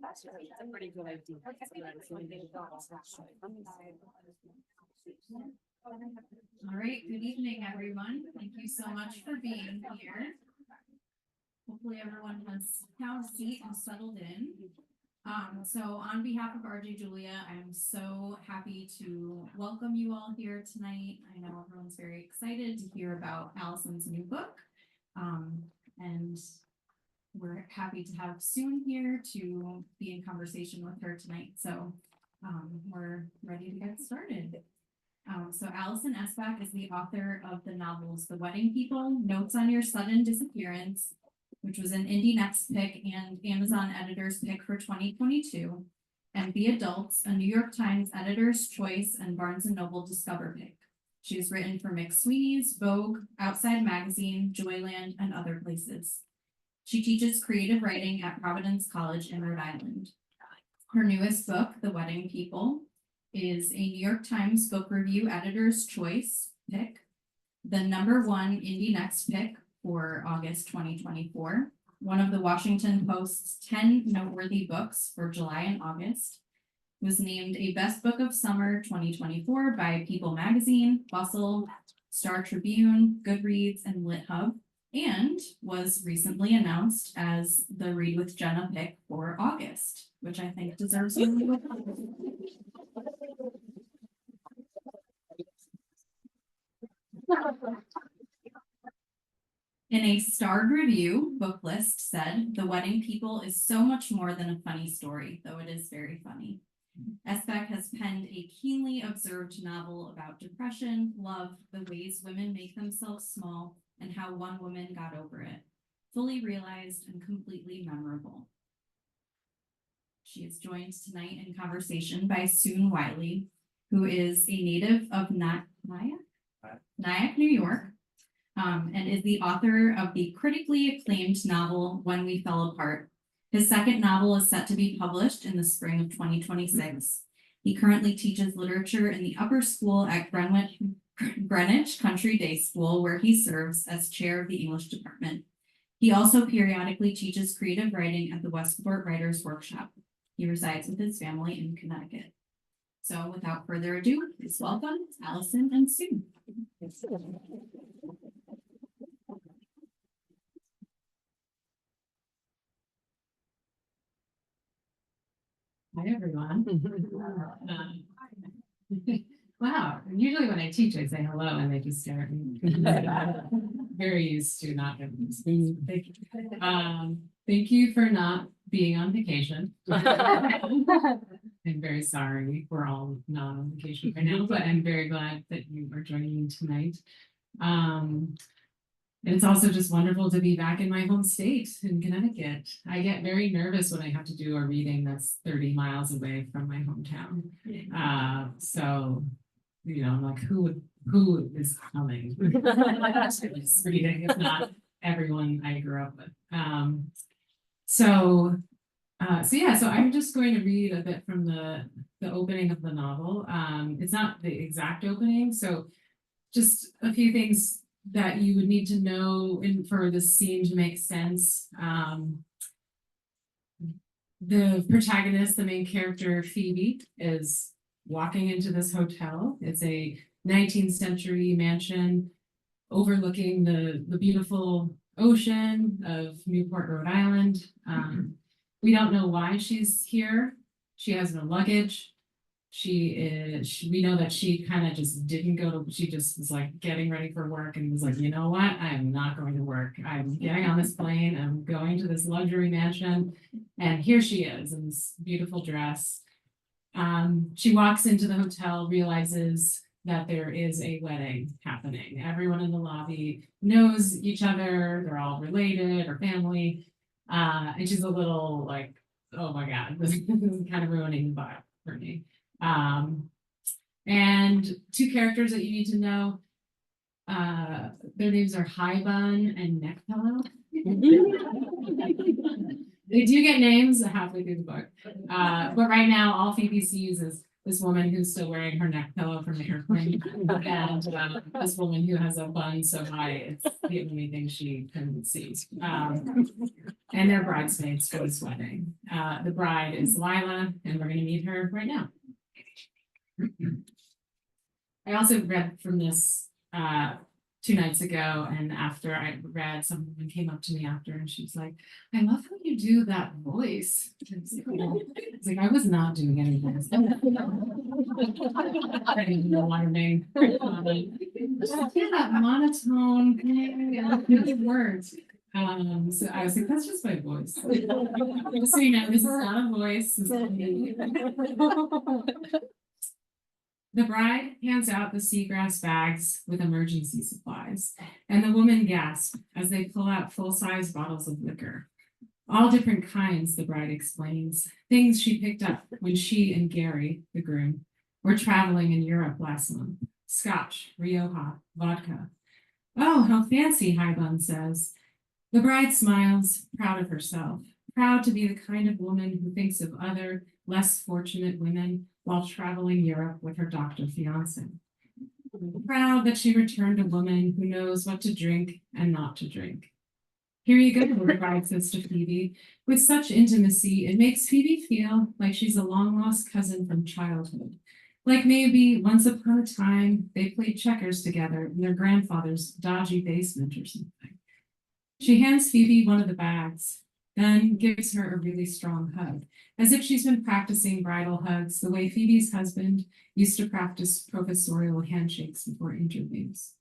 That's a pretty good idea. All right, good evening, everyone. Thank you so much for being here. Hopefully everyone has found a seat and settled in. So on behalf of RJ Julia, I'm so happy to welcome you all here tonight. I know everyone's very excited to hear about Alison's new book. And we're happy to have Soon here to be in conversation with her tonight. So we're ready to get started. So Alison Espach is the author of the novels The Wedding People, Notes on Your Sudden Disappearance, which was an Indie Next pick and Amazon Editor's Pick for 2022, and The Adults, a New York Times Editor's Choice and Barnes & Noble Discover pick. She has written for McSweeney's, Vogue, Outside Magazine, Joyland, and other places. She teaches creative writing at Providence College in Rhode Island. Her newest book, The Wedding People, is a New York Times Book Review Editor's Choice pick, the #1 Indie Next pick for August 2024, one of the Washington Post's 10 noteworthy books for July and August, was named a Best Book of Summer 2024 by People Magazine, Bustle, Star Tribune, Goodreads, and LitHub, and was recently announced as the Read with Jenna pick for August, which I think deserves a really good one. In a starred review, Booklist said, "The Wedding People is so much more than a funny story, though it is very funny." Espach has penned a keenly observed novel about depression, love, the ways women make themselves small, and how one woman got over it. Fully realized and completely memorable. She is joined tonight in conversation by Soon Wiley, who is a native of Nyack, New York, and is the author of the critically acclaimed novel When We Fell Apart. His second novel is set to be published in the spring of 2026. He currently teaches literature in the upper school at Greenwich Country Day School, where he serves as chair of the English department. He also periodically teaches creative writing at the Westport Writers Workshop. He resides with his family in Connecticut. So without further ado, please welcome Alison and Sue. Hi, everyone. Wow, usually when I teach, I say hello and they just stare at me. Very used to not having this. Thank you for not being on vacation. I'm very sorry we're all not on vacation right now, but I'm very glad that you are joining me tonight. And it's also just wonderful to be back in my home state in Connecticut. I get very nervous when I have to do a reading that's 30 miles away from my hometown. So, you know, I'm like, who is coming? This reading, if not everyone I grew up with. So I'm just going to read a bit from the opening of the novel. It's not the exact opening, so just a few things that you would need to know for the scene to make sense. The protagonist, the main character, Phoebe, is walking into this hotel. It's a 19th century mansion overlooking the beautiful ocean of Newport, Rhode Island. We don't know why she's here. She has no luggage. We know that she kind of just didn't she just was like getting ready for work and was like, you know what? I am not going to work. I'm getting on this plane. I'm going to this luxury mansion. And here she is in this beautiful dress. She walks into the hotel, realizes that there is a wedding happening. Everyone in the lobby knows each other. They're all related or family. And she's a little like, oh my God, this is kind of ruining the vibe for me. And two characters that you need to know, their names are High Bun and Neck Pillow. They do get names halfway through the book. But right now, all Phoebe sees is this woman who's still wearing her neck pillow from the airplane, and this woman who has a bun so high, it's the only thing she can see. and they're bridesmaids for this wedding. The bride is Lila, and we're gonna meet her right now. I also read from this 2 nights ago, and after I read, someone came up to me after, and she was like, "I love how you do that voice." It's like I was not doing any voice. I didn't even know my name. Yeah, that monotone thing, and the words. So I was like, that's just my voice. Just so you know, this is not a voice. This is me. The bride hands out the seagrass bags with emergency supplies, and the women gasp as they pull out full-size bottles of liquor. All different kinds, the bride explains, things she picked up when she and Gary, the groom, were traveling in Europe last month. Scotch, Rioja, vodka. Oh, how fancy, Highbun says. The bride smiles, proud of herself, proud to be the kind of woman who thinks of other, less fortunate women while traveling Europe with her doctor fiance. Proud that she returned a woman who knows what to drink and not to drink. Here you go, the bride says to Phoebe. With such intimacy, it makes Phoebe feel like she's a long-lost cousin from childhood. Like maybe once upon a time, they played checkers together in their grandfather's dodgy basement or something. She hands Phoebe one of the bags, then gives her a really strong hug, as if she's been practicing bridal hugs the way Phoebe's husband used to practice professorial handshakes before interviews.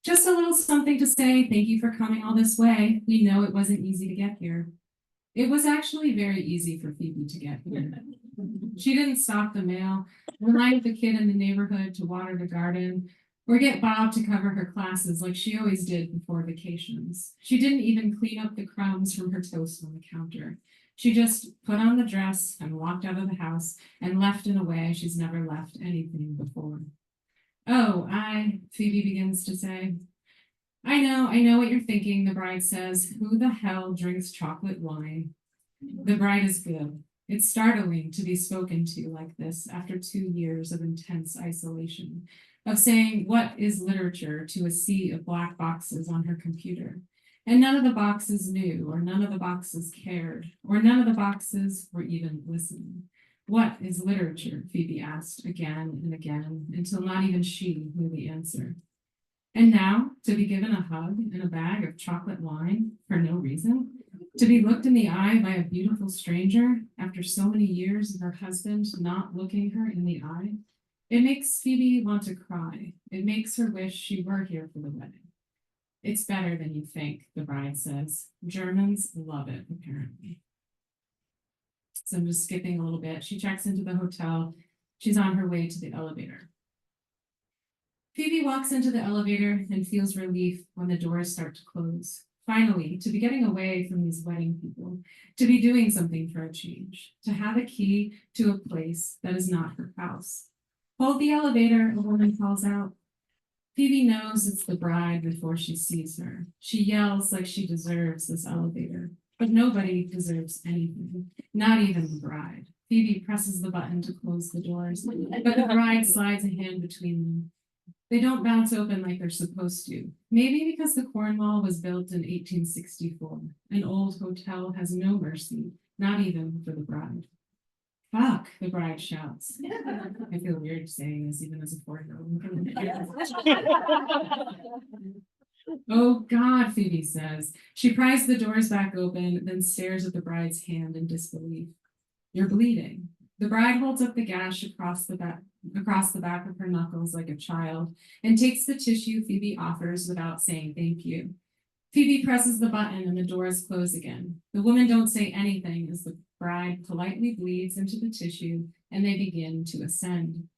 Just a little something to say, thank you for coming all this way. We know it wasn't easy to get here. It was actually very easy for Phoebe to get here. She didn't stop the mail, remind the kid in the neighborhood to water the garden, or get Bob to cover her classes like she always did before vacations. She didn't even clean up the crumbs from her toast on the counter. She just put on the dress and walked out of the house and left in a way she's never left anything before. Oh, Phoebe begins to say. I know what you're thinking, the bride says. Who the hell drinks chocolate wine? The bride is good. It's startling to be spoken to like this after 2 years of intense isolation, of saying what is literature to a sea of black boxes on her computer. And none of the boxes knew, or none of the boxes cared, or none of the boxes were even listening. What is literature? Phoebe asked again and again, until not even she knew the answer. And now, to be given a hug and a bag of chocolate wine for no reason, to be looked in the eye by a beautiful stranger after so many years of her husband not looking her in the eye, it makes Phoebe want to cry. It makes her wish she were here for the wedding. It's better than you think, the bride says. Germans love it, apparently. So I'm just skipping a little bit. She checks into the hotel. She's on her way to the elevator. Phoebe walks into the elevator and feels relief when the doors start to close. Finally, to be getting away from these wedding people, to be doing something for a change, to have a key to a place that is not her house. Hold the elevator, a woman calls out. Phoebe knows it's the bride before she sees her. She yells like she deserves this elevator, but nobody deserves anything, not even the bride. Phoebe presses the button to close the doors, but the bride slides a hand between them. They don't bounce open like they're supposed to. Maybe because the Cornwall was built in 1864. An old hotel has no mercy, not even for the bride. Fuck, the bride shouts. I feel weird saying this even as a 4-year-old. Oh God, Phoebe says. She pries the doors back open, then stares at the bride's hand in disbelief. You're bleeding. The bride holds up the gash across the back of her knuckles like a child and takes the tissue Phoebe offers without saying thank you. Phoebe presses the button and the doors close again. The women don't say anything as the bride politely bleeds into the tissue and they begin to ascend.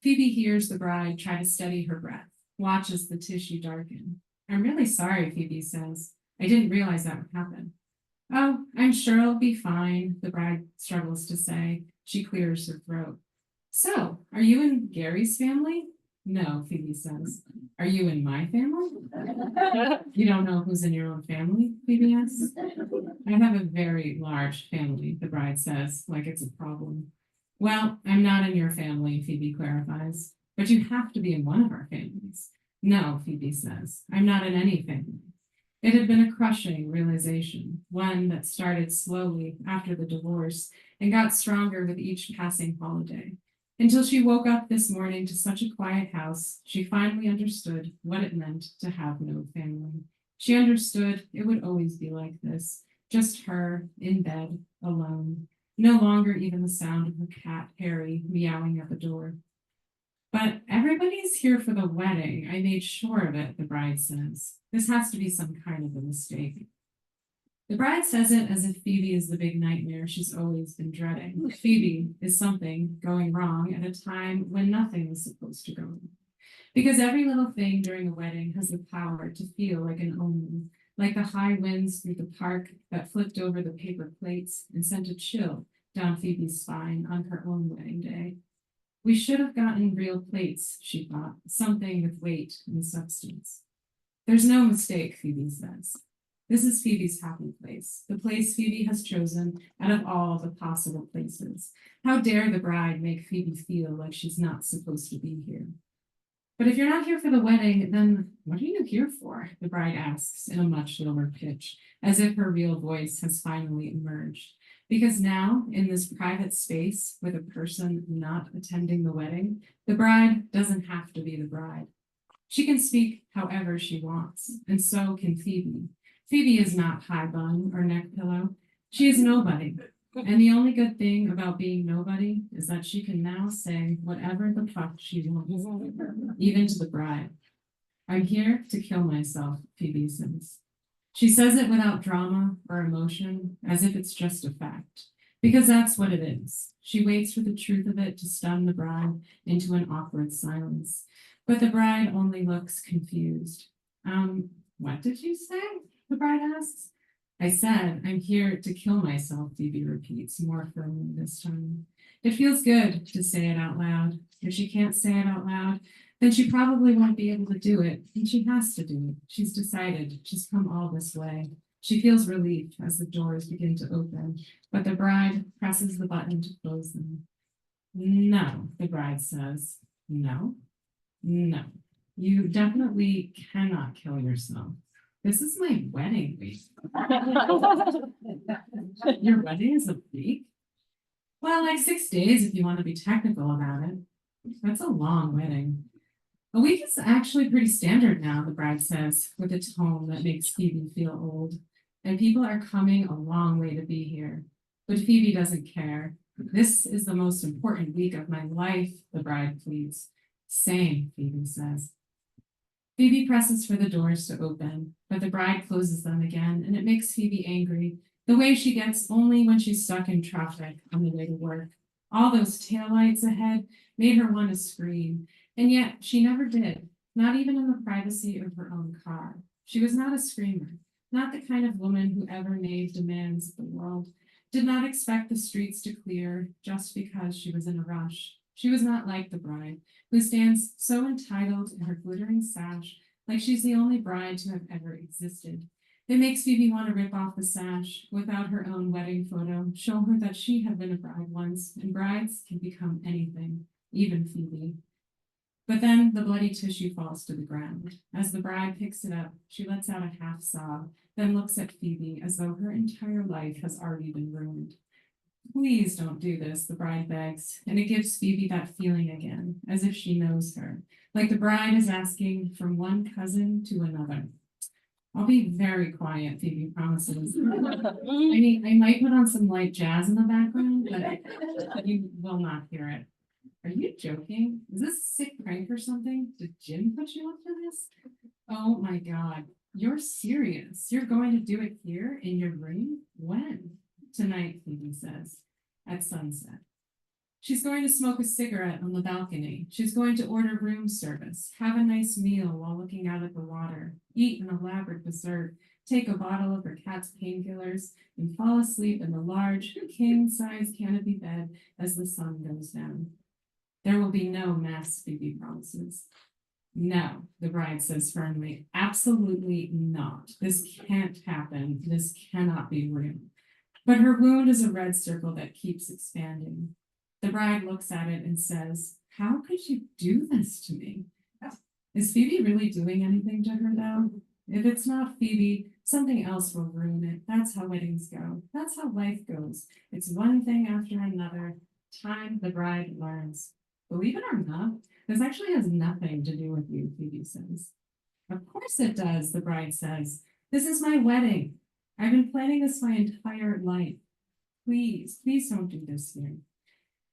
Phoebe hears the bride try to steady her breath, watches the tissue darken. I'm really sorry, Phoebe says. I didn't realize that would happen. Oh, I'm sure it'll be fine, the bride struggles to say. She clears her throat. So, are you in Gary's family? No, Phoebe says. Are you in my family? You don't know who's in your own family? Phoebe asks. I have a very large family, the bride says, like it's a problem. Well, I'm not in your family, Phoebe clarifies, but you have to be in one of our families. No, Phoebe says, I'm not in any family. It had been a crushing realization, one that started slowly after the divorce and got stronger with each passing holiday. Until she woke up this morning to such a quiet house, she finally understood what it meant to have no family. She understood it would always be like this, just her in bed, alone, no longer even the sound of her cat, Harry, meowing at the door. But everybody's here for the wedding. I made sure of it, the bride says. This has to be some kind of a mistake. The bride says it as if Phoebe is the big nightmare she's always been dreading. Phoebe is something going wrong at a time when nothing is supposed to go wrong. Because every little thing during a wedding has the power to feel like an omen, like the high winds through the park that flipped over the paper plates and sent a chill down Phoebe's spine on her own wedding day. We should have gotten real plates, she thought, something with weight and substance. There's no mistake, Phoebe says. This is Phoebe's happy place, the place Phoebe has chosen out of all the possible places. How dare the bride make Phoebe feel like she's not supposed to be here? But if you're not here for the wedding, then what are you here for? The bride asks in a much lower pitch, as if her real voice has finally emerged. Because now, in this private space with a person not attending the wedding, the bride doesn't have to be the bride. She can speak however she wants, and so can Phoebe. Phoebe is not high bun or neck pillow. She is nobody. And the only good thing about being nobody is that she can now say whatever the fuck she wants, even to the bride. I'm here to kill myself, Phoebe says. She says it without drama or emotion, as if it's just a fact, because that's what it is. She waits for the truth of it to stun the bride into an awkward silence. But the bride only looks confused. What did you say? The bride asks. I said, I'm here to kill myself, Phoebe repeats, more firmly this time. It feels good to say it out loud. If she can't say it out loud, then she probably won't be able to do it, and she has to do it. She's decided. She's come all this way. She feels relief as the doors begin to open, but the bride presses the button to close them. No, the bride says. No, no. You definitely cannot kill yourself. This is my wedding week. Your wedding is a week? Well, like 6 days if you want to be technical about it. That's a long wedding. A week is actually pretty standard now, the bride says, with a tone that makes Phoebe feel old. And people are coming a long way to be here. But Phoebe doesn't care. This is the most important week of my life, the bride pleads. Same, Phoebe says. Phoebe presses for the doors to open, but the bride closes them again, and it makes Phoebe angry, the way she gets only when she's stuck in traffic on the way to work. All those taillights ahead made her want to scream, and yet she never did, not even in the privacy of her own car. She was not a screamer, not the kind of woman who ever made demands of the world, did not expect the streets to clear just because she was in a rush. She was not like the bride, who stands so entitled in her glittering sash, like she's the only bride to have ever existed. It makes Phoebe want to rip off the sash, whip out her own wedding photo, show her that she had been a bride once, and brides can become anything, even Phoebe. But then the bloody tissue falls to the ground. As the bride picks it up, she lets out a half sob, then looks at Phoebe as though her entire life has already been ruined. Please don't do this, the bride begs, and it gives Phoebe that feeling again, as if she knows her, like the bride is asking from one cousin to another. I'll be very quiet, Phoebe promises. I might put on some light jazz in the background, but you will not hear it. Are you joking? Is this a sick prank or something? Did Jim put you up to this? Oh my God, you're serious. You're going to do it here in your room? When? Tonight, Phoebe says, at sunset. She's going to smoke a cigarette on the balcony. She's going to order room service, have a nice meal while looking out at the water, eat an elaborate dessert, take a bottle of her cat's painkillers, and fall asleep in the large, king-size canopy bed as the sun goes down. There will be no mess, Phoebe promises. No, the bride says firmly, absolutely not. This can't happen. This cannot be real. But her wound is a red circle that keeps expanding. The bride looks at it and says, how could you do this to me? Is Phoebe really doing anything to her, though? If it's not Phoebe, something else will ruin it. That's how weddings go. That's how life goes. It's one thing after another. Time the bride learns. Believe it or not, this actually has nothing to do with you, Phoebe says. Of course it does, the bride says. This is my wedding. I've been planning this my entire life. Please, please don't do this here.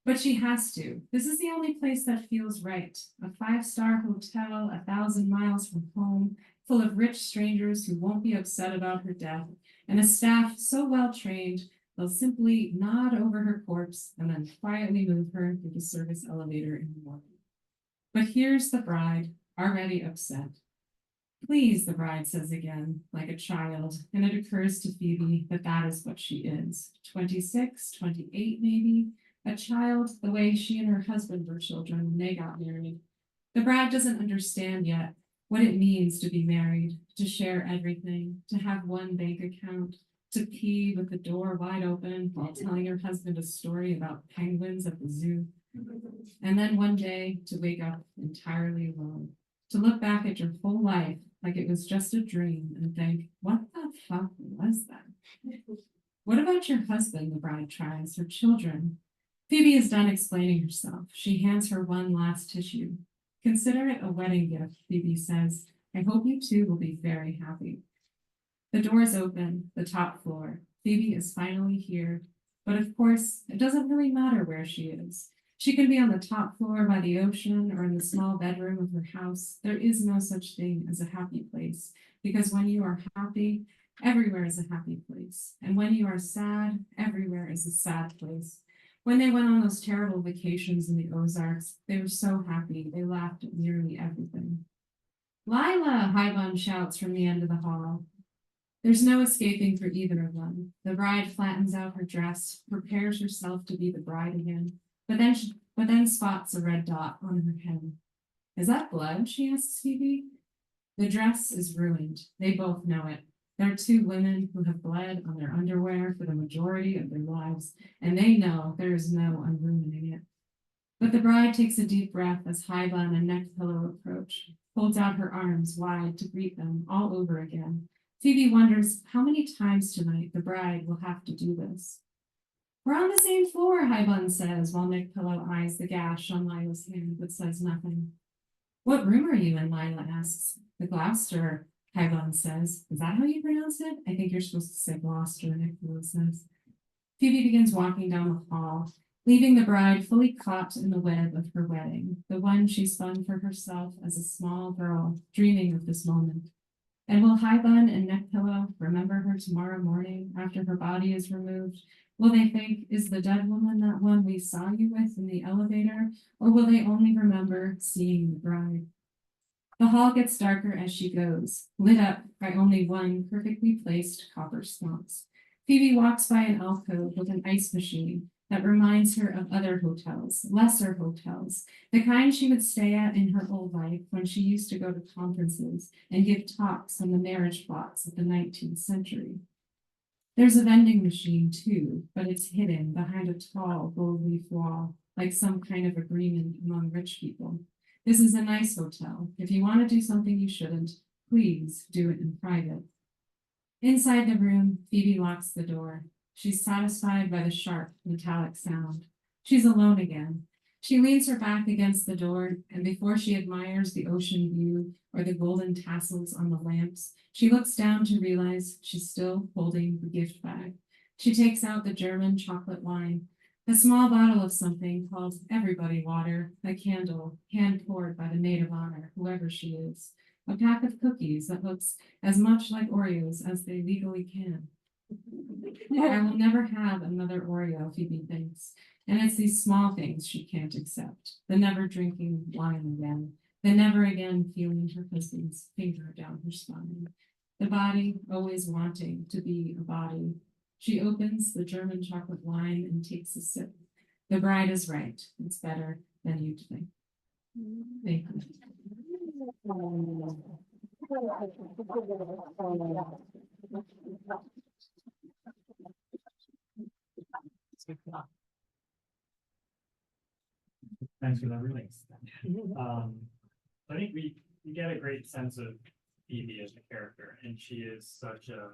But she has to. This is the only place that feels right. A 5-star hotel, 1,000 miles from home, full of rich strangers who won't be upset about her death, and a staff so well trained they'll simply nod over her corpse and then quietly move her through the service elevator in the morning. But here's the bride, already upset. Please, the bride says again, like a child, and it occurs to Phoebe that that is what she is. 26, 28 maybe, a child the way she and her husband were children when they got married. The bride doesn't understand yet what it means to be married, to share everything, to have one bank account, to pee with the door wide open while telling her husband a story about penguins at the zoo. And then one day to wake up entirely alone, to look back at your whole life like it was just a dream and think, what the fuck was that? What about your husband, the bride tries, her children? Phoebe is done explaining herself. She hands her one last tissue. Consider it a wedding gift, Phoebe says. I hope you two will be very happy. The doors open, the top floor. Phoebe is finally here, but of course, it doesn't really matter where she is. She can be on the top floor by the ocean or in the small bedroom of her house. There is no such thing as a happy place, because when you are happy, everywhere is a happy place. And when you are sad, everywhere is a sad place. When they went on those terrible vacations in the Ozarks, they were so happy, they laughed at nearly everything. Lila, Highbun shouts from the end of the hall. There's no escaping for either of them. The bride flattens out her dress, prepares herself to be the bride again, but then spots a red dot on her head. Is that blood? She asks Phoebe. The dress is ruined. They both know it. They're two women who have bled on their underwear for the majority of their lives, and they know there is no unruining it. But the bride takes a deep breath as Highbun and Neckpillow approach, holds out her arms wide to greet them all over again. Phoebe wonders how many times tonight the bride will have to do this. We're on the same floor, Highbun says, while Neckpillow eyes the gash on Lila's hand but says nothing. What room are you in? Lila asks. The Gloucester, Highbun says. Is that how you pronounce it? I think you're supposed to say Gloucester, Neckpillow says. Phoebe begins walking down the hall, leaving the bride fully caught in the web of her wedding, the one she spun for herself as a small girl, dreaming of this moment. And will Highbun and Neckpillow remember her tomorrow morning after her body is removed? Will they think, is the dead woman that one we saw you with in the elevator? Or will they only remember seeing the bride? The hall gets darker as she goes, lit up by only one perfectly placed copper sconce. Phoebe walks by an alcove with an ice machine that reminds her of other hotels, lesser hotels, the kind she would stay at in her old life when she used to go to conferences and give talks on the marriage plots of the 19th century. There's a vending machine too, but it's hidden behind a tall gold leaf wall, like some kind of agreement among rich people. This is a nice hotel. If you want to do something you shouldn't, please do it in private. Inside the room, Phoebe locks the door. She's satisfied by the sharp, metallic sound. She's alone again. She leans her back against the door, and before she admires the ocean view or the golden tassels on the lamps, she looks down to realize she's still holding the gift bag. She takes out the German chocolate wine, a small bottle of something called everybody water, a candle, hand-poured by the maid of honor, whoever she is, a pack of cookies that looks as much like Oreos as they legally can. I will never have another Oreo, Phoebe thinks, and it's these small things she can't accept. The never drinking wine again, the never again feeling her husband's finger down her spine. The body always wanting to be a body. She opens the German chocolate wine and takes a sip. The bride is right. It's better than you'd think. Thank you. Thanks for that reading. I think we get a great sense of Phoebe as a character, and she is such a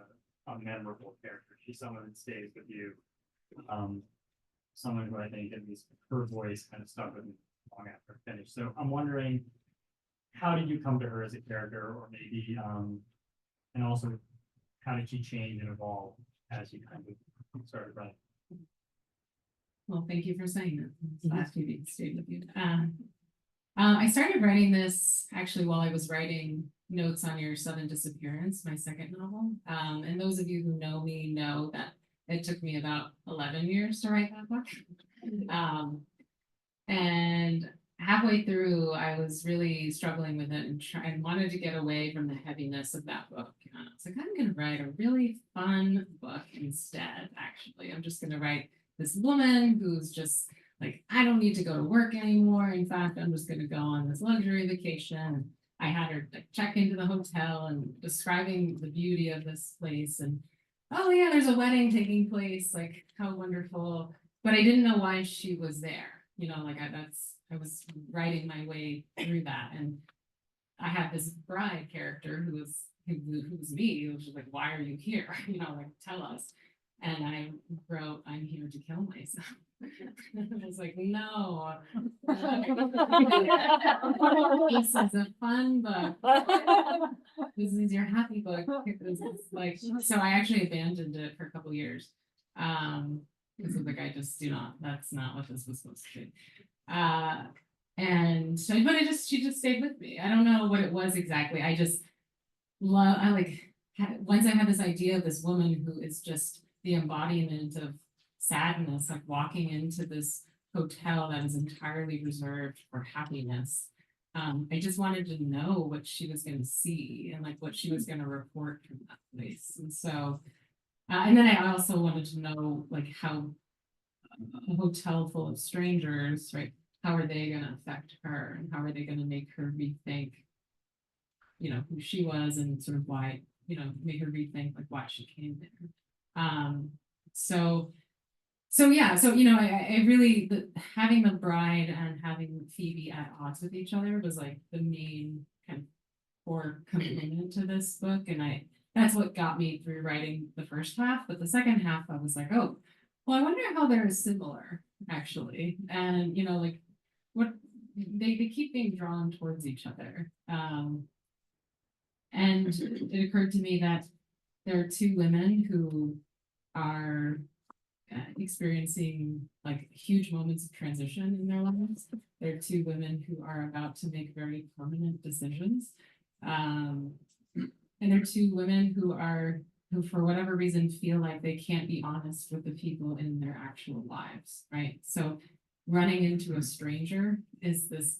memorable character. She's someone that stays with you. Someone who I think at least her voice kind of stuck with me long after I finished. So I'm wondering, how did you come to her as a character, or maybe, and also how did she change and evolve as you kind of started writing? Well, thank you for saying that. Last few weeks stayed with you. I started writing this actually while I was writing Notes on Your Sudden Disappearance, my second novel. And those of you who know me know that it took me about 11 years to write that book. And halfway through, I was really struggling with it and wanted to get away from the heaviness of that book. And I was like, I'm going to write a really fun book instead, actually. I'm just going to write this woman who's just like, I don't need to go to work anymore. In fact, I'm just going to go on this luxury vacation. I had her check into the hotel and describing the beauty of this place. And, oh yeah, there's a wedding taking place. Like, how wonderful. But I didn't know why she was there. You know, like I was writing my way through that. And I had this bride character who was me. Who was just like, why are you here? You know, like, tell us. And I wrote, I'm here to kill myself. I was like, no. This is a fun book. This is your happy book. This is like, so I actually abandoned it for a couple years. Because of the guy just that's not what this was supposed to be. And so, but she just stayed with me. I don't know what it was exactly. I just once I had this idea of this woman who is just the embodiment of sadness, like walking into this hotel that is entirely reserved for happiness. I just wanted to know what she was going to see and like what she was going to report from that place. And so, and then I also wanted to know like how a hotel full of strangers, right? How are they going to affect her, and how are they going to make her rethink, you know, who she was and sort of why, you know, make her rethink like why she came there. So yeah, so you know, I really having the bride and having Phoebe at odds with each other was like the main kind of core component to this book, and that's what got me through writing the first half. But the second half, I was like, oh, well, I wonder how they're similar actually, and you know, like what they keep being drawn towards each other. And it occurred to me that there are two women who are experiencing like huge moments of transition in their lives. There are two women who are about to make very permanent decisions. And there are two women who for whatever reason feel like they can't be honest with the people in their actual lives, right? So running into a stranger is this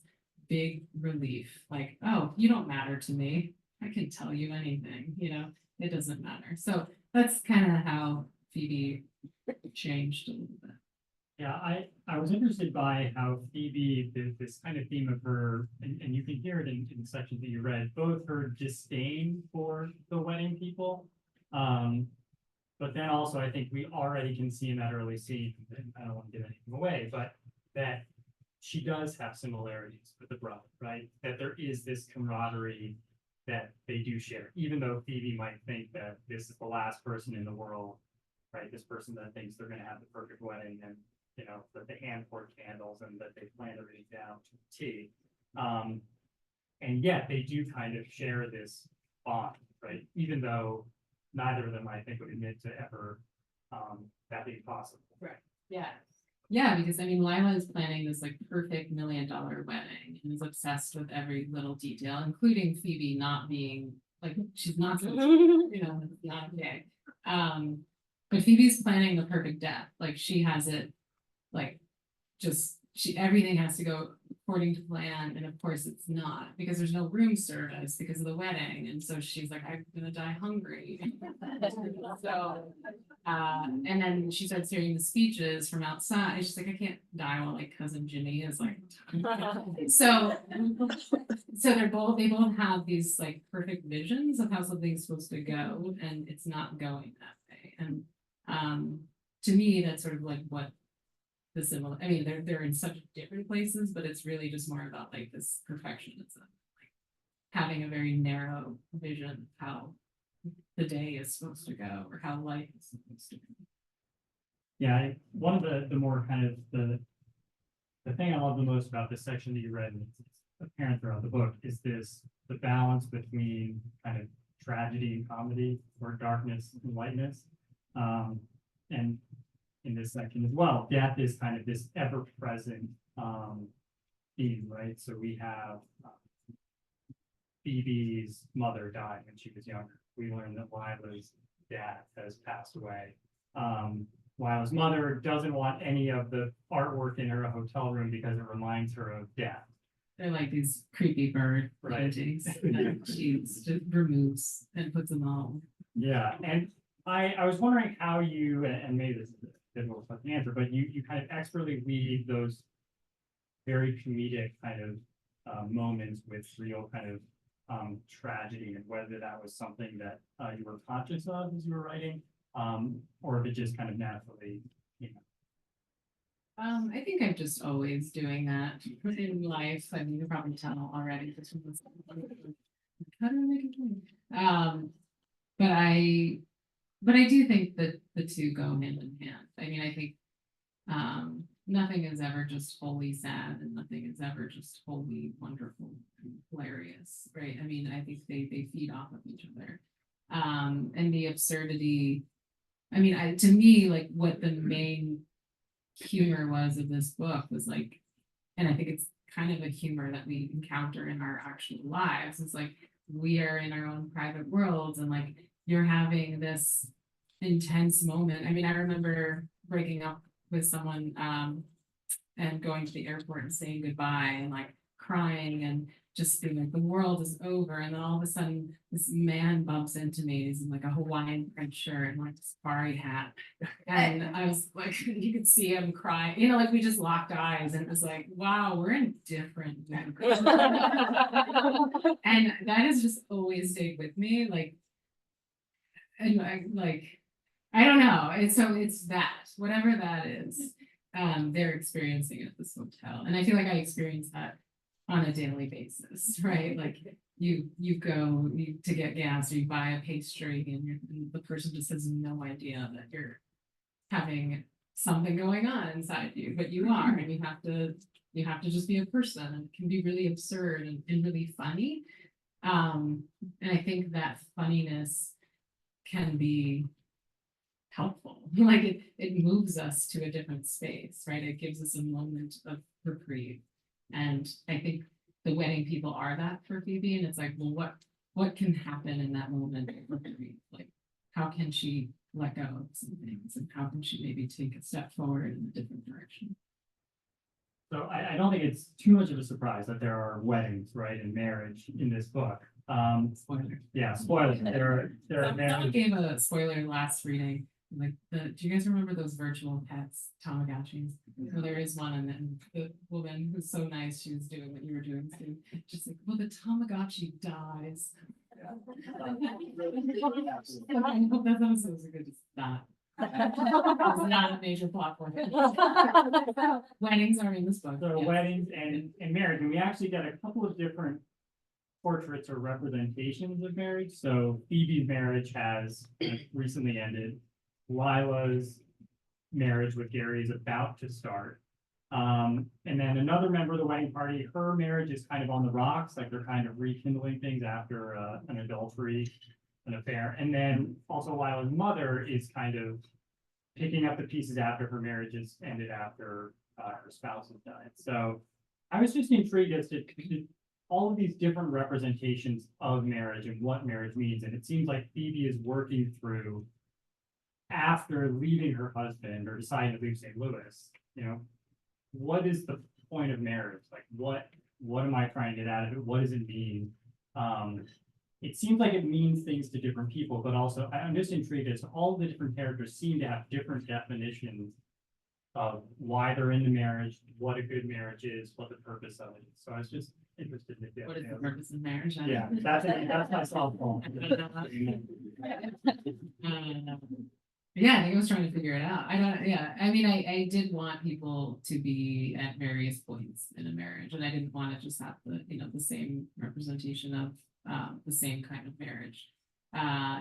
big relief, like, oh, you don't matter to me. I can tell you anything, you know, it doesn't matter. So that's kind of how Phoebe changed a little bit. Yeah, I was interested by how Phoebe, this kind of theme of her, and you can hear it in the sections that you read, both her disdain for the wedding people, but then also I think we already can see in that early scene, and I don't want to give anything away, but that she does have similarities with the brother, right? That there is this camaraderie that they do share, even though Phoebe might think that this is the last person in the world, right? This person that thinks they're going to have the perfect wedding, and you know, that they hand poured candles and that they planned everything down to the T. And yet they do kind of share this bond, right? Even though neither of them, I think, would admit to ever that being possible. Right. Yeah. Yeah, because I mean, Lila is planning this like perfect $1 million wedding and is obsessed with every little detail, including Phoebe not being like, she's not, you know, not okay. But Phoebe's planning the perfect death. Like she has it, like just everything has to go according to plan, and of course it's not, because there's no room service because of the wedding, and so she's like, I'm gonna die hungry. So and then she starts hearing the speeches from outside. She's like, I can't die while like cousin Ginny is like so they both have these like perfect visions of how something's supposed to go, and it's not going that way. And to me that's sort of like what the similar, I mean, they're in such different places, but it's really just more about like this perfectionism. having a very narrow vision of how the day is supposed to go or how life is supposed to go. Yeah, one of the more kind of the thing I love the most about this section that you read, and it's apparent throughout the book, is the balance between kind of tragedy and comedy, or darkness and lightness. And in this section as well, death is kind of this ever-present theme, right? So we have Phoebe's mother died when she was younger. We learned that Lila's dad has passed away. Lila's mother doesn't want any of the artwork in her hotel room because it reminds her of death. They're like these creepy bird paintings that she just removes and puts them all. Yeah, and I was wondering how you, and maybe this is a difficult question to answer, but you kind of expertly weave those very comedic kind of moments with real kind of tragedy, and whether that was something that you were conscious of as you were writing, or if it just kind of naturally, you know. I think I'm just always doing that in life. I mean, you probably tell already. How do I make it clean? But I do think that the two go hand in hand. I mean, I think nothing is ever just wholly sad, and nothing is ever just wholly wonderful and hilarious, right? I mean, I think they feed off of each other. And the absurdity, I mean, to me, like what the main humor was of this book was like, and I think it's kind of a humor that we encounter in our actual lives. It's like we are in our own private worlds, and like you're having this intense moment. I mean, I remember breaking up with someone and going to the airport and saying goodbye and like crying and just being like the world is over, and then all of a sudden this man bumps into me. He's in like a Hawaiian print shirt and like a safari hat, and I was like, you could see him crying, you know, like we just locked eyes, and it was like, wow, we're in different universes. And that has just always stayed with me, like, and I don't know, and so it's that, whatever that is, they're experiencing at this hotel, and I feel like I experience that on a daily basis, right? Like you go to get gas, or you buy a pastry, and the person just has no idea that you're having something going on inside you, but you are, and you have to just be a person, and it can be really absurd and really funny. And I think that funniness can be helpful. Like it moves us to a different space, right? It gives us a moment of reprieve. And I think the wedding people are that for Phoebe. And it's like, well, what can happen in that moment of reprieve? Like, how can she let go of some things? And how can she maybe take a step forward in a different direction? So I don't think it's too much of a surprise that there are weddings, right, and marriage in this book. Spoiler. Yeah, spoilers. There are Someone marriage. gave a spoiler last reading. Like do you guys remember those virtual pets, Tamagotchis? Well, there is one, and then the woman who's so nice, she was doing what you were doing too. Just like, well, the Tamagotchi dies. I hope that episode was a good stop. It's not a major plot point. Weddings are in this book. So yes. weddings and marriage, and we actually got a couple of different portraits or representations of marriage. So Phoebe's marriage has recently ended. Lila's marriage with Gary is about to start. And then another member of the wedding party, her marriage is kind of on the rocks, like they're kind of rekindling things after an adultery, an affair. And then also Lila's mother is kind of picking up the pieces after her marriage has ended, after her spouse has died. So I was just intrigued as to all of these different representations of marriage and what marriage means. And it seems like Phoebe is working through, after leaving her husband or deciding to leave St. Louis, you know, what is the point of marriage? Like, what am I trying to get out of it? What does it mean? It seems like it means things to different people, but also I'm just intrigued as all the different characters seem to have different definitions of why they're in the marriage, what a good marriage is, what the purpose of it is. So I was just interested in it. What is the purpose of marriage? Yeah, that's my softball. Yeah, I think I was trying to figure it out. I don't, yeah, I mean, I did want people to be at various points in a marriage, and I didn't want to just have the, the same representation of the same kind of marriage.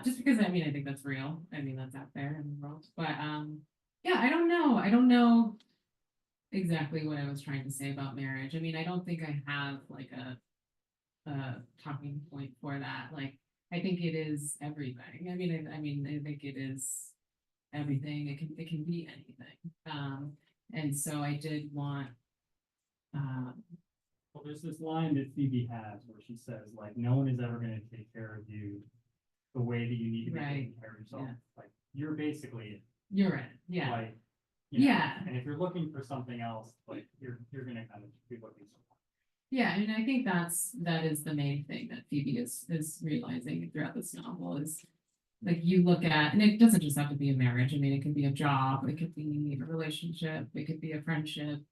Just because I mean, I think that's real. I mean, that's out there in the world. But yeah, I don't know. I don't know exactly what I was trying to say about marriage. I mean, I don't think I have like a talking point for that. Like, I think it is everything. I think it is everything. It can be anything. And so I did want, Well, there's this line that Phoebe has where she says, like, no one is ever gonna take care of you the way that you need to be taking Right, care of yourself. yeah. Like, you're basically, you're right. Yeah, like, yeah, and if you're looking for something else, like, you're gonna kind of be looking somewhere. yeah. And I think that is the main thing that Phoebe is realizing throughout this novel is like you look at, and it doesn't just have to be a marriage. I mean, it could be a job, it could be a relationship, it could be a friendship,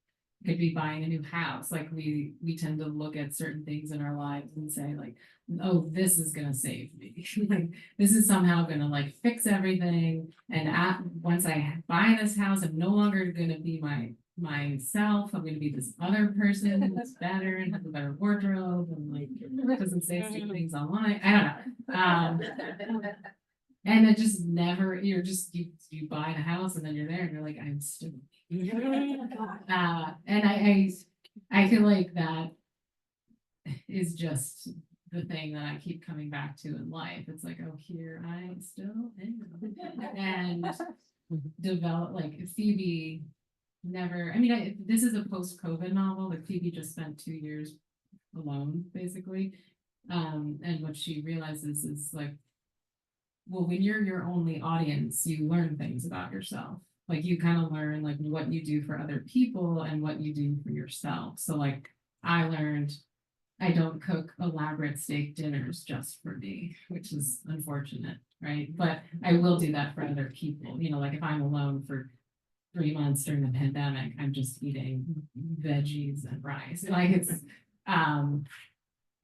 it could be buying a new house. Like we tend to look at certain things in our lives and say like, oh, this is gonna save me. Like this is somehow gonna like fix everything. And once I buy this house, I'm no longer gonna be myself. I'm gonna be this other person that's better and has a better wardrobe and like doesn't say stupid things online. I don't know. And it just never, you buy a house and then you're there and you're like, I'm still. And I feel like that is just the thing that I keep coming back to in life. It's like, oh, here I still am. And develop like Phoebe never, I mean, this is a post-COVID novel. Like Phoebe just spent 2 years alone, basically. And what she realizes is like, well, when you're your only audience, you learn things about yourself. Like you kind of learn like what you do for other people and what you do for yourself. So like I learned I don't cook elaborate steak dinners just for me, which is unfortunate, right? But I will do that for other people. Like if I'm alone for 3 months during the pandemic, I'm just eating veggies and rice. Like it's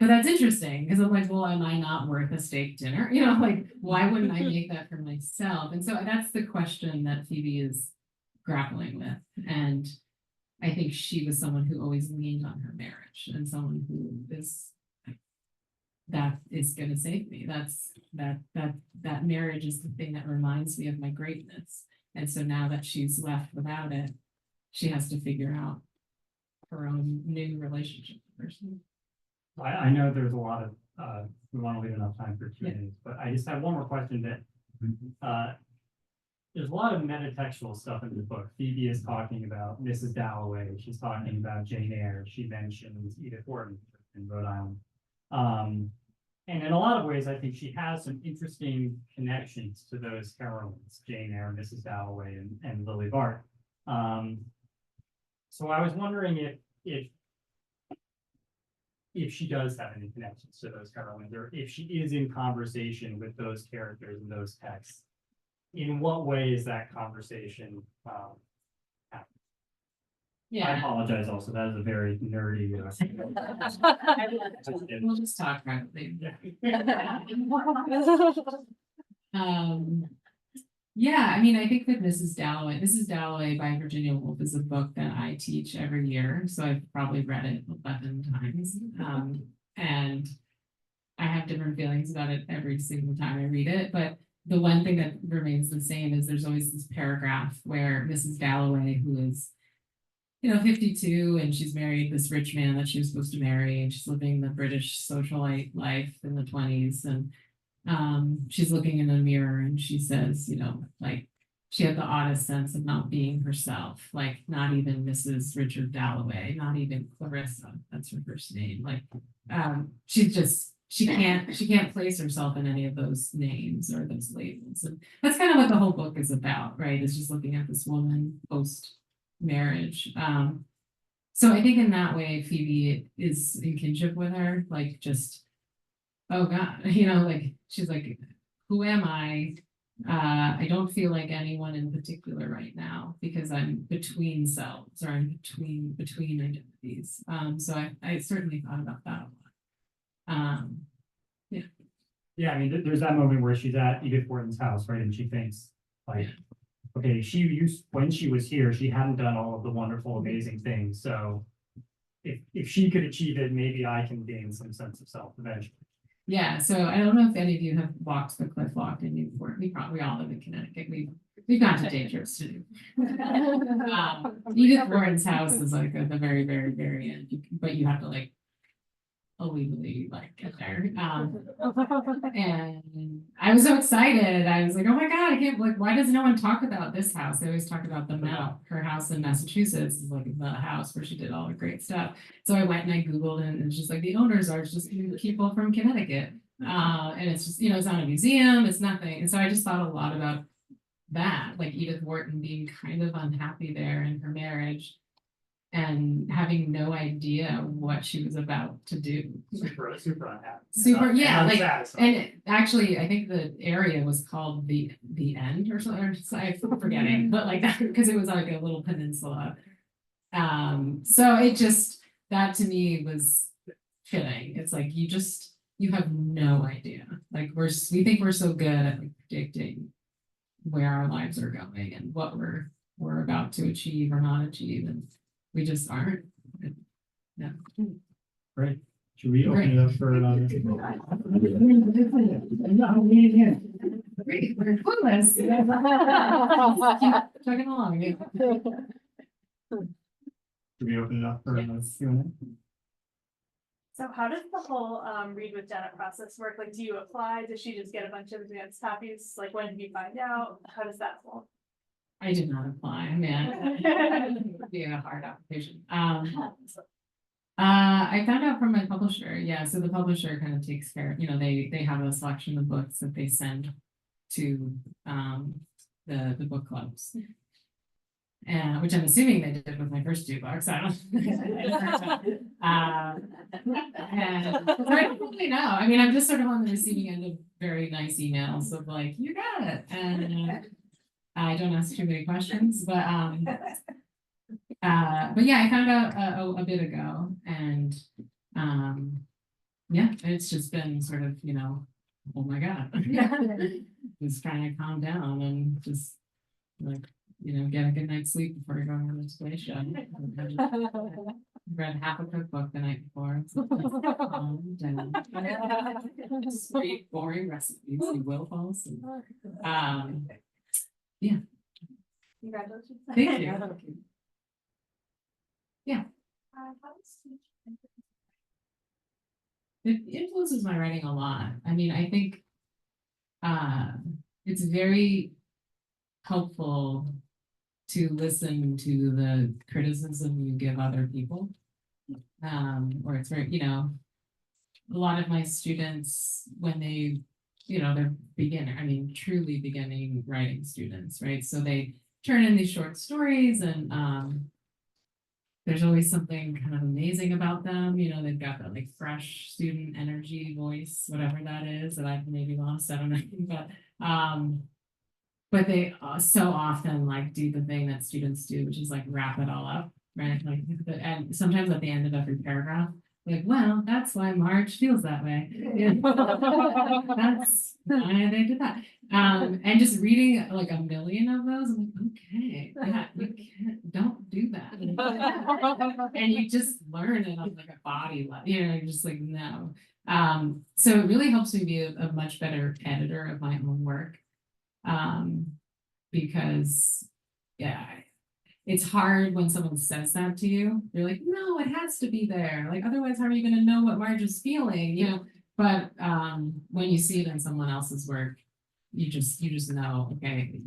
but that's interesting because I'm like, well, am I not worth a steak dinner? Like, why wouldn't I make that for myself? And so that's the question that Phoebe is grappling with. And I think she was someone who always leaned on her marriage and someone who is like, that is going to save me. That marriage is the thing that reminds me of my greatness. And so now that she's left without it, she has to figure out her own new relationship person. I know there's a lot of, we want to leave enough time for Q&A, but I just have one more question that, there's a lot of metatextual stuff in the book. Phoebe is talking about Mrs. Dalloway. She's talking about Jane Eyre. She mentions Edith Wharton in Rhode Island. And in a lot of ways, I think she has some interesting connections to those heroines, Jane Eyre, Mrs. Dalloway, and Lily Bart. So I was wondering if she does have any connections to those heroines, or if she is in conversation with those characters in those texts, in what way is that conversation happening? I Yeah, apologize also, that is a very nerdy. we'll just talk privately. Yeah, I mean, I think that Mrs. Dalloway by Virginia Woolf is a book that I teach every year, so I've probably read it 11 times. And I have different feelings about it every single time I read it, but the one thing that remains the same is there's always this paragraph where Mrs. Dalloway, who is 52, and she's married this rich man that she was supposed to marry, and she's living the British socialite life in the 20s, and she's looking in the mirror and she says, like she had the oddest sense of not being herself, like not even Mrs. Richard Dalloway, not even Clarissa, that's her first name. Like she can't place herself in any of those names or those labels. And that's kind of what the whole book is about, right? It's just looking at this woman post marriage. So I think in that way, Phoebe is in kinship with her, like just, oh God, like she's like, who am I? I don't feel like anyone in particular right now because I'm between selves, or I'm between identities. So I certainly thought about that a lot. Yeah, I mean, there's that moment where she's at Edith Wharton's house, right? And she thinks, like, okay, when she was here, she hadn't done all of the wonderful, amazing things, so if she could achieve it, maybe I can gain some sense of self eventually. Yeah, so I don't know if any of you have walked the cliff walk in Newport. We all live in Connecticut. We've gone to day trips to do. Edith Wharton's house is like at the very, very, very end, but you have to like illegally like get there. And I was so excited. I was like, oh my God, I can't, like, why does no one talk about this house? They always talk about the Mount. Her house in Massachusetts is like the house where she did all the great stuff. So I went and I Googled and it's just like the owners are just people from Connecticut. And it's just, it's not a museum, it's nothing. And so I just thought a lot about that, like Edith Wharton being kind of unhappy there in her marriage and having no idea what she was about to do. Super unhappy. Super, yeah, And like, unsatisfied. and actually, I think the area was called the End or something, I'm forgetting, but like that, because it was like a little peninsula. So it just, that to me was fitting. It's like, you have no idea. Like, we think we're so good at like predicting where our lives are going and what we're about to achieve or not achieve, and we just aren't. Yeah. Great. Should we open it up for Great, we're clueless. Keep chugging along. Yeah. Should we open it up for Q&A? So how does the whole read with Jenna process work? Like, do you apply? Does she just get a bunch of advanced copies? Like, when did you find out? How does that work? I did not apply, man. It would be a hard application. I found out from my publisher. Yeah, so the publisher kind of takes care, they have a selection of books that they send to the book clubs. And which I'm assuming they did with my first 2 books. I don't and so I don't really know. I mean, I'm just sort of on the receiving end of very nice emails of like, you got it. And I don't ask too many questions, but yeah, I found out a bit ago, and yeah, it's just been sort of, oh my God, just trying to calm down and just like, get a good night's sleep before you're going on the Today Show. Read half a cookbook the night before. So calm down. Just read boring recipes. You will fall asleep. Yeah. Congratulations. Thank you. Yeah. It influences my writing a lot. I mean, I think it's very helpful to listen to the criticism you give other people. Or it's very, a lot of my students, when they, they're truly beginning writing students, right? So they turn in these short stories and there's always something kind of amazing about them. They've got that like fresh student energy voice, whatever that is, that I've maybe lost, I don't know, but they so often like do the thing that students do, which is like wrap it all up, right? Like, and sometimes at the end of every paragraph, like, well, that's why Marge feels that way. Yeah. That's why they did that. And just reading like a million of those, I'm like, okay, yeah, you don't do that. And you just learn it on like a body level, you're just like, no. So it really helps me be a much better editor of my own work. Because yeah, it's hard when someone says that to you. You're like, no, it has to be there. Like, otherwise, how are you going to know what Marge is feeling? But when you see it in someone else's work, you just know, okay,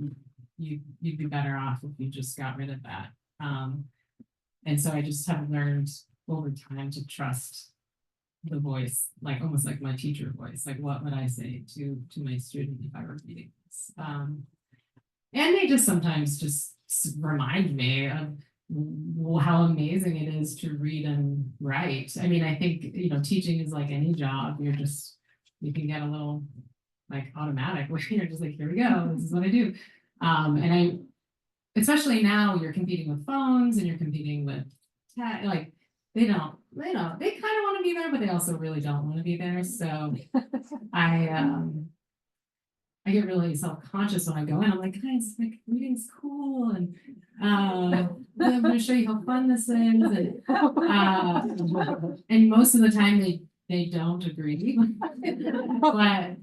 you'd be better off if you just got rid of that. And so I just have learned over time to trust the voice, like almost like my teacher voice. Like, what would I say to my student if I were reading this? And they just sometimes just remind me of how amazing it is to read and write. I mean, I think, teaching is like any job. You can get a little like automatic where you're just like, here we go, this is what I do. And especially now you're competing with phones and you're competing with tech, like they kind of want to be there, but they also really don't want to be there. So I I get really self-conscious when I go in. I'm like, guys, like reading's cool, and I'm gonna show you how fun this is, and most of the time they don't agree, but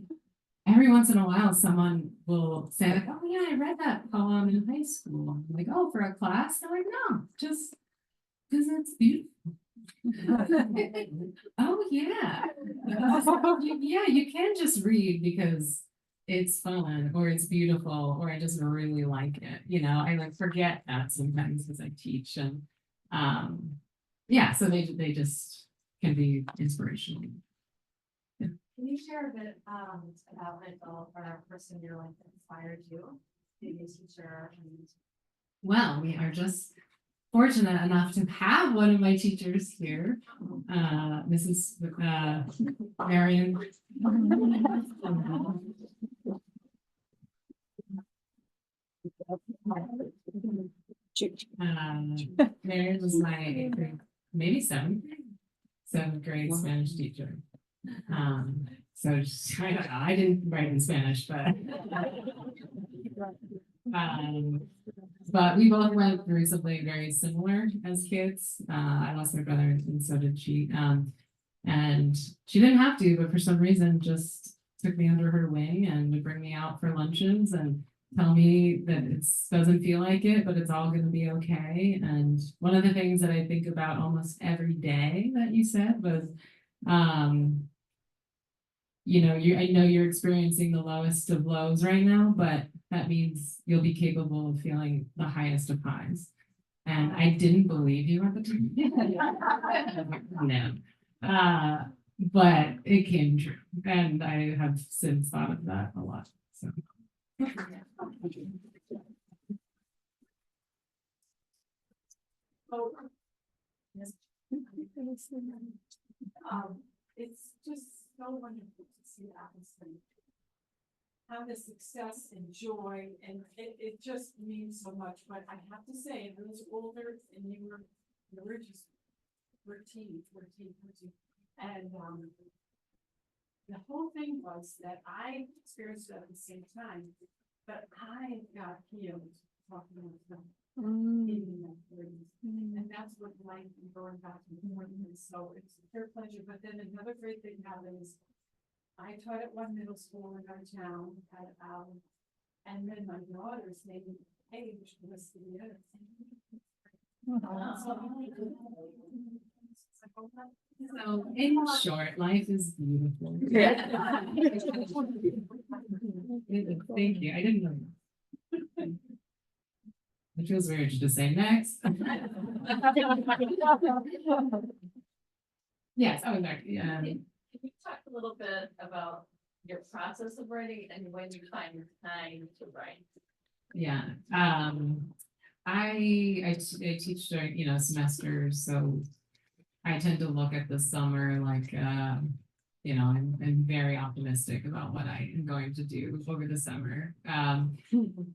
every once in a while someone will say like, oh yeah, I read that poem in high school. I'm like, oh, for a class? They're like, no, just because it's beautiful. Oh yeah. Yeah, you can just read because it's fun or it's beautiful or I just really like it. You know, I like forget that sometimes as I teach, and yeah, so they just can be inspirational. Can you share a bit about an adult or a person in your life that inspired you, maybe a teacher? Well, we are just fortunate enough to have one of my teachers here, Mrs. Marion. Marion was my maybe seventh grade Spanish teacher. So I didn't write in Spanish, but we both went through something very similar as kids. I lost my brother and so did she. And she didn't have to, but for some reason just took me under her wing and would bring me out for lunches and tell me that it doesn't feel like it, but it's all going to be okay. And one of the things that I think about almost every day that you said was, you know, I know you're experiencing the lowest of lows right now, but that means you'll be capable of feeling the highest of highs. And I didn't believe you at the time. No. But it came true. And I have since thought of that a lot. So. It's just so wonderful to see Alison have the success and joy, and it just means so much. But I have to say, I was older, and you were just 13, and the whole thing was that I experienced it at the same time, but I got healed talking with them. And that's what life and going back and forth is. So it's a pure pleasure. But then another great thing happened is I taught at one middle school in our town, and then my daughter's named Paige was the other. So in short, life is beautiful. Thank you. I didn't know that. It feels weird to just say next. Yes, oh, exactly. Can you talk a little bit about your process of writing and when you find time to write? Yeah. I teach during, you know, semesters, so I tend to look at the summer like, you know, I'm very optimistic about what I am going to do over the summer.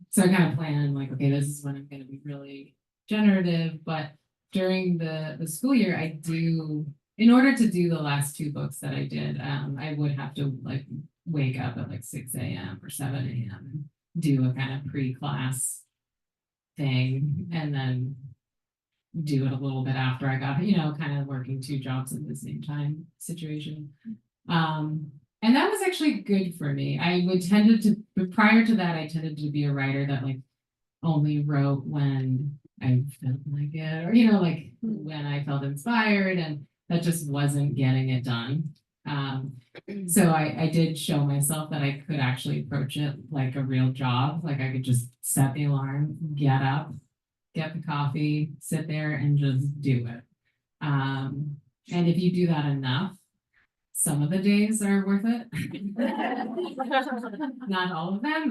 So I kind of plan like, okay, this is when I'm going to be really generative. But during the school year, I do, in order to do the last two books that I did, I would have to like wake up at like 6 a.m. or 7 a.m. and do a kind of pre-class thing, and then do it a little bit after I got, you know, kind of working two jobs at the same time situation. And that was actually good for me. But prior to that, I tended to be a writer that like only wrote when I felt like it, or, you know, like when I felt inspired, and that just wasn't getting it done. So I did show myself that I could actually approach it like a real job. Like I could just set the alarm, get up, get the coffee, sit there and just do it. And if you do that enough, some of the days are worth it. Not all of them,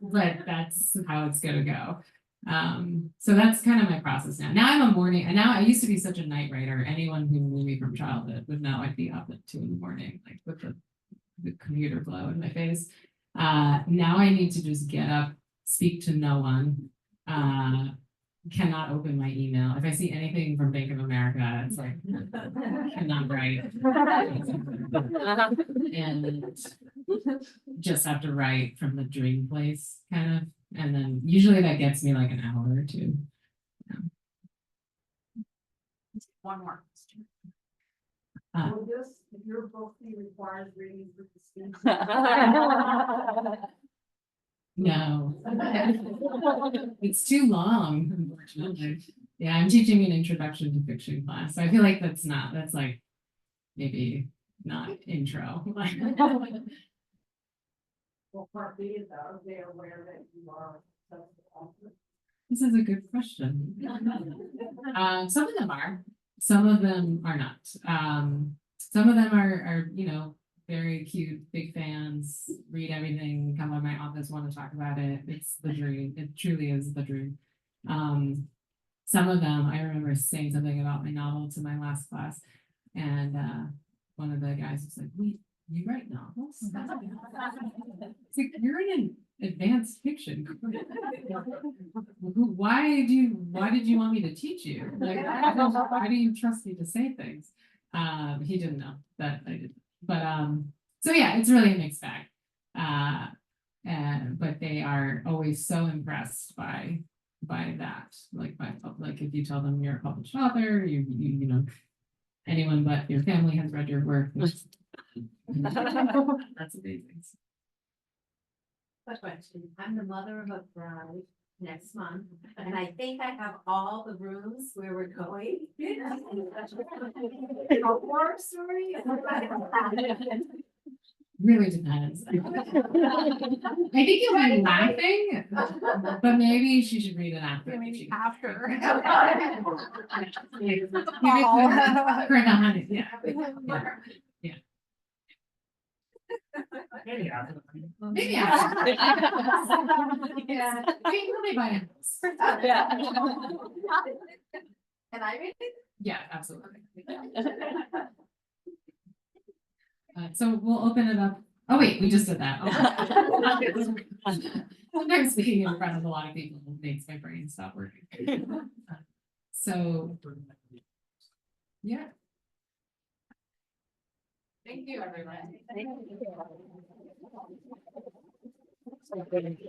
but that's how it's gonna go. So that's kind of my process now. Now I'm a morning, and now I used to be such a night writer. Anyone who knew me from childhood would know I'd be up at 2 in the morning, like with the computer glow in my face. Now I need to just get up, speak to no one, cannot open my email. If I see anything from Bank of America, it's like cannot write. And just have to write from the dream place, kind of, and then usually that gets me like an hour or two. One more question. Uh, Will this, your book be required reading with the students? No. It's too long, unfortunately. Yeah, I'm teaching an introduction to fiction class, so I feel like that's like maybe not intro. Well, part B is that, are they aware that you are? This is a good question. Some of them are, some of them are not. Some of them are, you know, very cute, big fans, read everything, come to my office, want to talk about it. It's the dream. It truly is the dream. Some of them, I remember saying something about my novel to my last class, and one of the guys was like, "Wait, you write novels?" It's like, you're in an advanced fiction. Why did you want me to teach you? Like, why do you trust me to say things? He didn't know that I did. But so yeah, it's really a mixed bag. But they are always so impressed by that. Like if you tell them you're a published author, you know, anyone but your family has read your work. That's amazing. Question. I'm the mother of a bride next month, and I think I have all the rooms where we're going. A horror story? Really depends. I think you'll be laughing, but maybe she should read it after. Maybe after. Maybe for the honey, yeah. Yeah. Maybe after. Maybe after. Yeah. Maybe by house. Can I read it? Yeah, absolutely. So we'll open it up. Oh wait, we just did that. Sometimes speaking in front of a lot of people makes my brain stop working. So yeah. Thank you, everyone. Thank you.